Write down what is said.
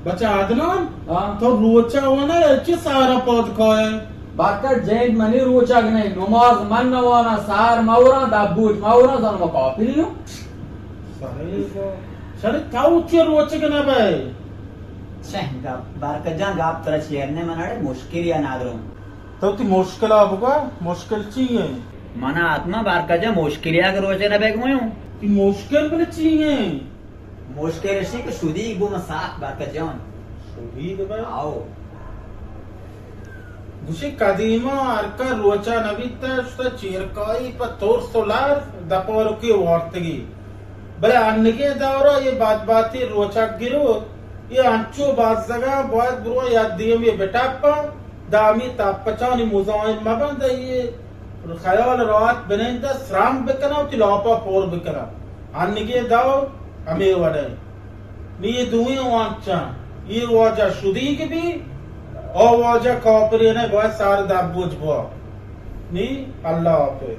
बच्चा आदनान हाँ। तो रोचा होना अच्छे सारा पौध को है बाकर जैन मनी रोचक नहीं नमाज मन नवाना सार मावरा दाबूज मावरा जन मकापिल नो सर ताऊ चे रोचक ना भाई बारकजा गाप तरह शेरने मनाडे मुश्किल या नागरो तो ती मुश्किल आपका मुश्किल चाहिए मना आत्मा बारकजा मुश्किल या रोचे ना बेग मयो ती मुश्किल बने चाहिए मुश्किल से कि सुदी गु मसाक बारकजान सुधी भाई आओ Gushi kadima arka rocha navita sta chirkai pa tor solar dapor ki wartegi bale annige davra ye baat rocha giro ye ancho bazaga boad bro yad diyem ye betappa dami tapachani muzain mabanda ye khayal raat benenda sram bekana tilapa por bekana annige dav ame wade ni duye wancha ye waja shudi ke bhi और वजह कॉपरी ने बहुत सारे दाबूज हुआ नी अल्लाह हाफिज